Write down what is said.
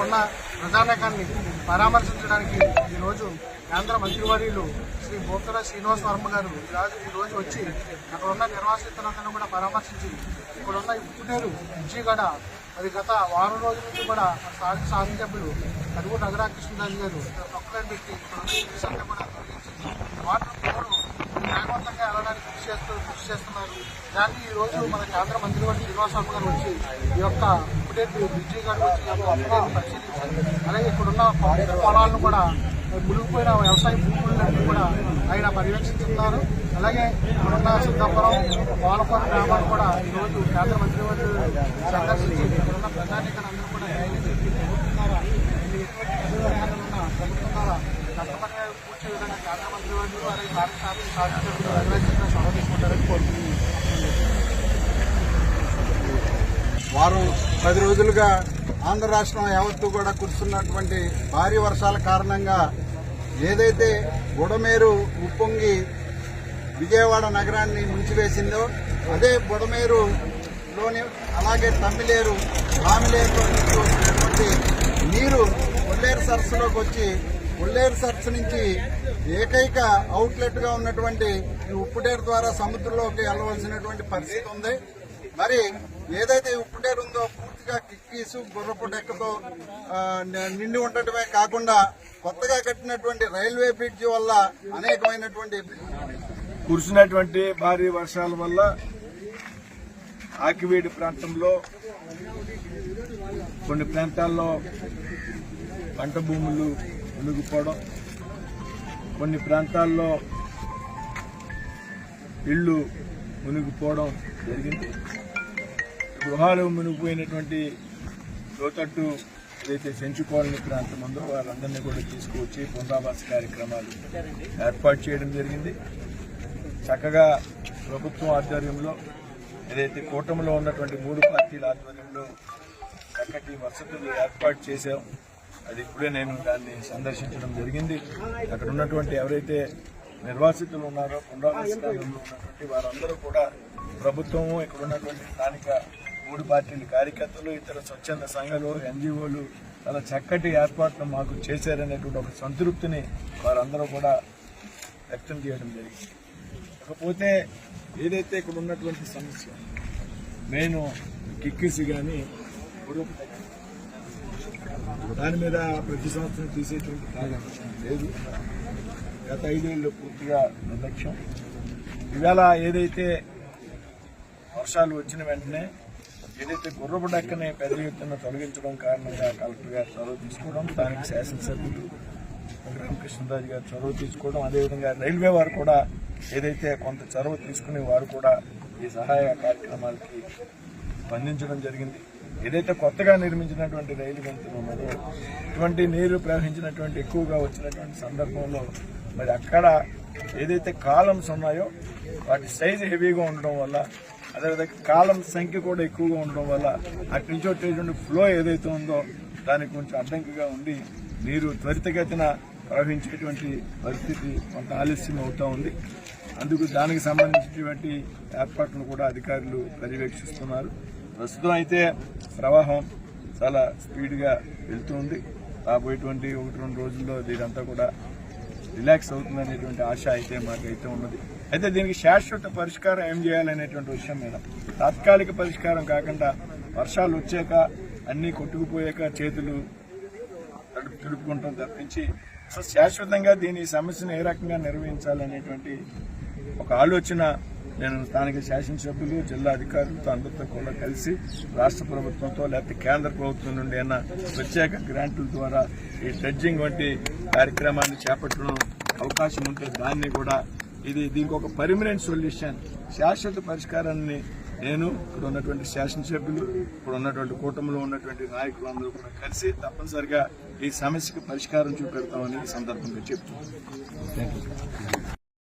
ఇక్కడున్న ప్రజానీకాన్ని పరామర్శించడానికి ఈరోజు కేంద్ర మంత్రివర్యులు శ్రీ బోకర శ్రీనివాస్ వర్మ గారు ఈరోజు వచ్చి అక్కడున్న నిర్వాసితులందరూ కూడా పరామర్శించి ఇక్కడున్న ఉప్పుటేరు బ్రిడ్జిగడ అది గత వారం రోజుల నుంచి కూడా స్థానిక శాసనసభ్యులు కడుగు రఘురామకృష్ణరాజు గారు మొక్కలను పెట్టి ఇక్కడ కూడా వాటర్ ఫ్లోను వేగవంతంగా వెళ్ళడానికి కృషి చేస్తున్నారు. దాన్ని ఈరోజు మన కేంద్ర మంత్రివర్గ శ్రీనివాస్ వర్మ గారు వచ్చి ఈ యొక్క ఉప్పుటేరు బ్రిడ్జి గారు వచ్చి అభివృద్ధిని పరిశీలించారు. అలాగే ఇక్కడున్న పొలాలను కూడా మునిగిపోయిన వ్యవసాయ భూములన్నీ కూడా ఆయన పర్యవేక్షిస్తున్నారు. అలాగే ఇక్కడున్న సిద్ధాపురం పోలపురం గ్రామాలు కూడా ఈరోజు కేంద్ర మంత్రివర్గ సందర్శించి ఇక్కడున్న ప్రజానీకాలందరూ కూడా ప్రభుత్వం ద్వారా కష్టపడి పూర్తి విధంగా కేంద్ర మంత్రివర్గం అలాగే కార్యశాల చొరవ తీసుకుంటారని కోరుకుంటున్నారు. వారం 10 రోజులుగా ఆంధ్ర రాష్ట్రం యావత్తు కూడా కురుస్తున్నటువంటి భారీ వర్షాల కారణంగా ఏదైతే బుడమేరు ఉప్పొంగి విజయవాడ నగరాన్ని ముంచివేసిందో అదే బుడమేరులోని అలాగే తమ్మిలేరు రామిలేరులో నుంచి వచ్చినటువంటి నీరు కొల్లేరు సరస్సులోకి వచ్చి కొల్లేరు సరస్సు నుంచి ఏకైక అవుట్లెట్ గా ఉన్నటువంటి ఉప్పుటేరు ద్వారా సముద్రంలోకి వెళ్ళవలసినటువంటి పరిస్థితి ఉంది. మరి ఏదైతే ఉప్పుటేరు ఉందో పూర్తిగా కిక్కీసు గుర్రపు డెక్కతో నిండి ఉండటమే కాకుండా కొత్తగా కట్టినటువంటి రైల్వే బ్రిడ్జి వల్ల అనేకమైనటువంటి కురిసినటువంటి భారీ వర్షాల వల్ల ఆకివీడి ప్రాంతంలో కొన్ని ప్రాంతాల్లో పంట భూములు మునిగిపోవడం, కొన్ని ప్రాంతాల్లో ఇళ్లు మునిగిపోవడం జరిగింది. గృహాలు మునిగిపోయినటువంటి లోతట్టు ఏదైతే సెంచు కాలనీ ప్రాంతం ఉందో వారందరినీ కూడా తీసుకువచ్చి పునరావాస కార్యక్రమాలు ఏర్పాటు చేయడం జరిగింది. చక్కగా ప్రభుత్వం ఆధ్వర్యంలో ఏదైతే కూటమిలో ఉన్నటువంటి 3 పార్టీల ఆధ్వర్యంలో చక్కటి వసతులు ఏర్పాటు చేశాం. అది ఇప్పుడే నేను దాన్ని సందర్శించడం జరిగింది. అక్కడ ఉన్నటువంటి ఎవరైతే నిర్వాసితులు ఉన్నారో పునరావాస కేంద్రంలో ఉన్నటువంటి వారందరూ కూడా ప్రభుత్వము ఇక్కడ ఉన్నటువంటి స్థానిక 3 పార్టీల కార్యకర్తలు ఇతర స్వచ్ఛంద సంఘాలు ఎన్జిఓలు చాలా చక్కటి ఏర్పాట్లు మాకు చేశారనేటువంటి ఒక సంతృప్తిని వారందరూ కూడా వ్యక్తం చేయడం జరిగింది. కాకపోతే ఏదైతే ఇక్కడ ఉన్నటువంటి సమస్య మెయిన్ కిక్కిసి కానీ దాని మీద ప్రతి సంవత్సరం తీసేటువంటి కార్యక్రమం లేదు. గత 5 ఏళ్ళు పూర్తిగా నిర్లక్ష్యం. ఇవాళ ఏదైతే వర్షాలు వచ్చిన వెంటనే ఏదైతే గుర్రపు డెక్కని పెద్ద ఎత్తున తొలగించడం కారణంగా కలెక్టర్ గారు చొరవ తీసుకోవడం, స్థానిక శాసనసభ్యులు రామకృష్ణరాజు గారు చొరవ తీసుకోవడం, అదేవిధంగా రైల్వే వారు కూడా ఏదైతే కొంత చొరవ తీసుకుని వారు కూడా ఈ సహాయ కార్యక్రమాలకి స్పందించడం జరిగింది. ఏదైతే కొత్తగా నిర్మించినటువంటి రైలు వంతెన ఉన్నదో ఇటువంటి నీరు ప్రవహించినటువంటి ఎక్కువగా వచ్చినటువంటి సందర్భంలో మరి అక్కడ ఏదైతే కాలమ్స్ ఉన్నాయో వాటి సైజు హెవీగా ఉండడం వల్ల, అదేవిధంగా కాలం సంఖ్య కూడా ఎక్కువగా ఉండడం వల్ల అటు నుంచి వచ్చేటువంటి ఫ్లో ఏదైతే ఉందో దానికి కొంచెం అడ్డంకిగా ఉండి నీరు త్వరితగతిన ప్రవహించేటువంటి పరిస్థితి కొంత ఆలస్యం అవుతూ ఉంది. అందుకు దానికి సంబంధించినటువంటి ఏర్పాట్లను కూడా అధికారులు పర్యవేక్షిస్తున్నారు. ప్రస్తుతం అయితే ప్రవాహం చాలా స్పీడ్గా వెళ్తుంది. రాబోయేటువంటి 1-2 రోజుల్లో దీనంతా కూడా రిలాక్స్ అవుతుందనేటువంటి ఆశ అయితే మాకైతే ఉన్నది. అయితే దీనికి శాశ్వత పరిష్కారం ఏం చేయాలనేటువంటి విషయం మీద తాత్కాలిక పరిష్కారం కాకుండా వర్షాలు వచ్చాక అన్నీ కొట్టుకుపోయాక చేతులు తడుపుకుంటాం తప్పించి అసలు శాశ్వతంగా దీని సమస్యను ఏ రకంగా నిర్వహించాలనేటువంటి ఒక ఆలోచన నేను స్థానిక శాసనసభ్యులు, జిల్లా అధికారులతో అందరితో కూడా కలిసి రాష్ట్ర ప్రభుత్వంతో లేకపోతే కేంద్ర ప్రభుత్వం నుండి అయినా ప్రత్యేక గ్రాంట్ల ద్వారా ఈ డ్రెడ్జింగ్ వంటి కార్యక్రమాన్ని చేపట్టడం అవకాశం ఉంటే దాన్ని కూడా దీనికి ఒక పర్మనెంట్ సొల్యూషన్, శాశ్వత పరిష్కారాన్ని నేను ఇక్కడ ఉన్నటువంటి శాసనసభ్యులు, ఇక్కడ ఉన్నటువంటి కూటమిలో ఉన్నటువంటి నాయకులందరూ కూడా కలిసి తప్పనిసరిగా ఈ సమస్యకు పరిష్కారం చూపెడతామని సందర్భంగా చెప్తున్నాను.